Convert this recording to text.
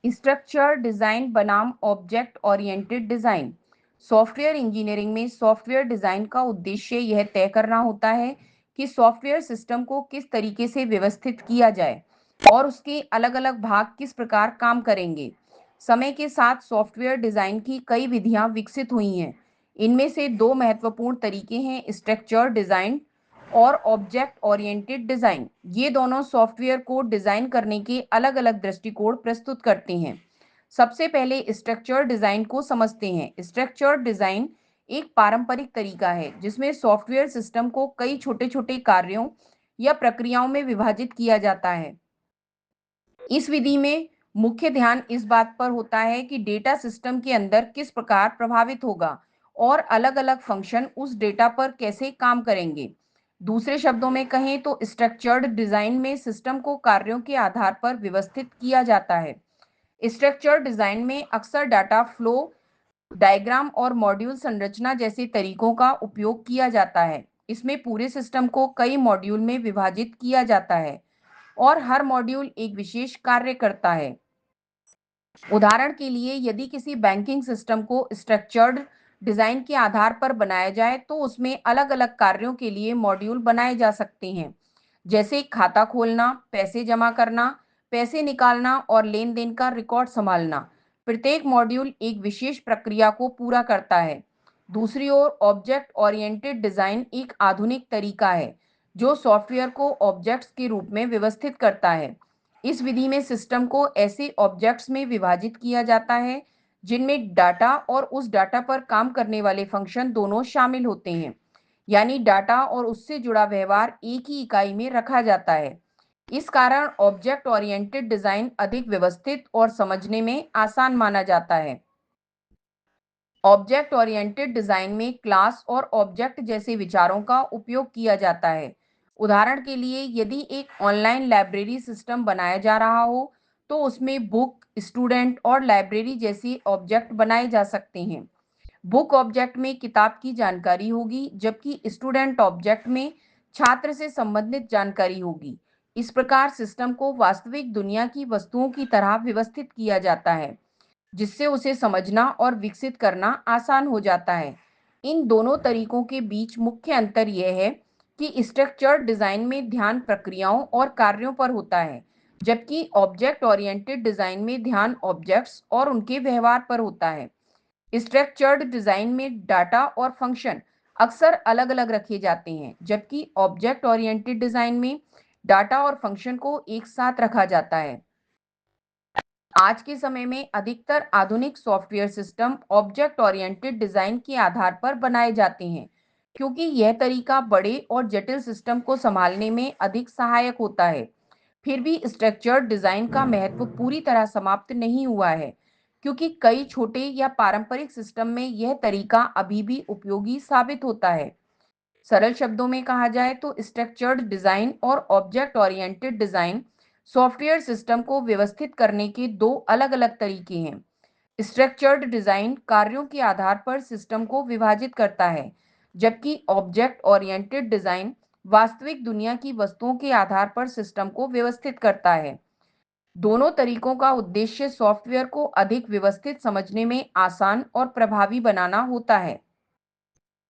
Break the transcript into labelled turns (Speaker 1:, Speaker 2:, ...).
Speaker 1: Structure design बनाम object oriented design. Software engineering में software design का उद्देश्य यह तय करना होता है कि सॉफ्टवेयर सिस्टम को किस तरीके से व्यवस्थित किया जाए और उसके अलग-अलग भाग किस प्रकार काम करेंगे। समय के साथ सॉफ्टवेयर डिजाइन की कई विधियां विकसित हुई हैं। इनमें से दो महत्वपूर्ण तरीके हैं, स्ट्रक्चर डिजाइन और ऑब्जेक्ट ओरिएंटेड डिजाइन। ये दोनों सॉफ्टवेयर को डिजाइन करने के अलग-अलग दृष्टिकोण प्रस्तुत करते हैं। सबसे पहले स्ट्रक्चर डिजाइन को समझते हैं। स्ट्रक्चर डिजाइन एक पारंपरिक तरीका है जिसमें सॉफ्टवेयर सिस्टम को कई छोटे-छोटे कार्यों या प्रक्रियाओं में विभाजित किया जाता है। इस विधि में मुख्य ध्यान इस बात पर होता है कि डेटा सिस्टम के अंदर किस प्रकार प्रभावित होगा और अलग-अलग फंक्शन उस डेटा पर कैसे काम करेंगे। दूसरे शब्दों में कहें तो स्ट्रक्चर्ड डिजाइन में सिस्टम को कार्यों के आधार पर व्यवस्थित किया जाता है। स्ट्रक्चर डिजाइन में अक्सर डाटा फ्लो डायग्राम और मॉड्यूल संरचना जैसे तरीकों का उपयोग किया जाता है। इसमें पूरे सिस्टम को कई मॉड्यूल में विभाजित किया जाता है और हर मॉड्यूल एक विशेष कार्य करता है। उदाहरण के लिए, यदि किसी बैंकिंग सिस्टम को स्ट्रक्चर्ड डिजाइन के आधार पर बनाया जाए तो उसमें अलग-अलग कार्यों के लिए मॉड्यूल बनाए जा सकते हैं, जैसे खाता खोलना, पैसे जमा करना, पैसे निकालना और लेन-देन का रिकॉर्ड संभालना। प्रत्येक मॉड्यूल एक विशेष प्रक्रिया को पूरा करता है। दूसरी ओर, ऑब्जेक्ट ओरिएंटेड डिजाइन एक आधुनिक तरीका है जो सॉफ्टवेयर को ऑब्जेक्ट्स के रूप में व्यवस्थित करता है। इस विधि में सिस्टम को ऐसे ऑब्जेक्ट्स में विभाजित किया जाता है जिनमें डाटा और उस डाटा पर काम करने वाले फंक्शन दोनों शामिल होते हैं, यानी डाटा और उससे जुड़ा व्यवहार एक ही इकाई में रखा जाता है। इस कारण ऑब्जेक्ट ओरिएंटेड डिजाइन अधिक व्यवस्थित और समझने में आसान माना जाता है। ऑब्जेक्ट ओरिएंटेड डिजाइन में क्लास और ऑब्जेक्ट जैसे विचारों का उपयोग किया जाता है। उदाहरण के लिए, यदि एक ऑनलाइन लाइब्रेरी सिस्टम बनाया जा रहा हो तो उसमें बुक, स्टूडेंट और लाइब्रेरी जैसी ऑब्जेक्ट बनाए जा सकते हैं। बुक ऑब्जेक्ट में किताब की जानकारी होगी, जबकि स्टूडेंट ऑब्जेक्ट में छात्र से संबंधित जानकारी होगी। इस प्रकार सिस्टम को वास्तविक दुनिया की वस्तुओं की तरह व्यवस्थित किया जाता है, जिससे उसे समझना और विकसित करना आसान हो जाता है। इन दोनों तरीकों के बीच मुख्य अंतर यह है कि स्ट्रक्चर्ड डिजाइन में ध्यान प्रक्रियाओं और कार्यों पर होता है, जबकि ऑब्जेक्ट ओरिएंटेड डिजाइन में ध्यान ऑब्जेक्ट्स और उनके व्यवहार पर होता है। स्ट्रक्चर्ड डिजाइन में डाटा और फंक्शन अक्सर अलग-अलग रखे जाते हैं, जबकि ऑब्जेक्ट ओरिएंटेड डिजाइन में डाटा और फंक्शन को एक साथ रखा जाता है। आज के समय में अधिकतर आधुनिक software system object oriented design के आधार पर बनाए जाते हैं, क्योंकि यह तरीका बड़े और जटिल सिस्टम को संभालने में अधिक सहायक होता है। फिर भी स्ट्रक्चर्ड डिजाइन का महत्व पूरी तरह समाप्त नहीं हुआ है, क्योंकि कई छोटे या पारंपरिक सिस्टम में यह तरीका अभी भी उपयोगी साबित होता है। सरल शब्दों में कहा जाए तो स्ट्रक्चर्ड डिजाइन और object oriented design software system को व्यवस्थित करने के दो अलग-अलग तरीके हैं। स्ट्रक्चर्ड डिजाइन कार्यों के आधार पर सिस्टम को विभाजित करता है, जबकि ऑब्जेक्ट ओरिएंटेड डिजाइन वास्तविक दुनिया की वस्तुओं के आधार पर सिस्टम को व्यवस्थित करता है। दोनों तरीकों का उद्देश्य सॉफ्टवेयर को अधिक व्यवस्थित, समझने में आसान और प्रभावी बनाना होता है।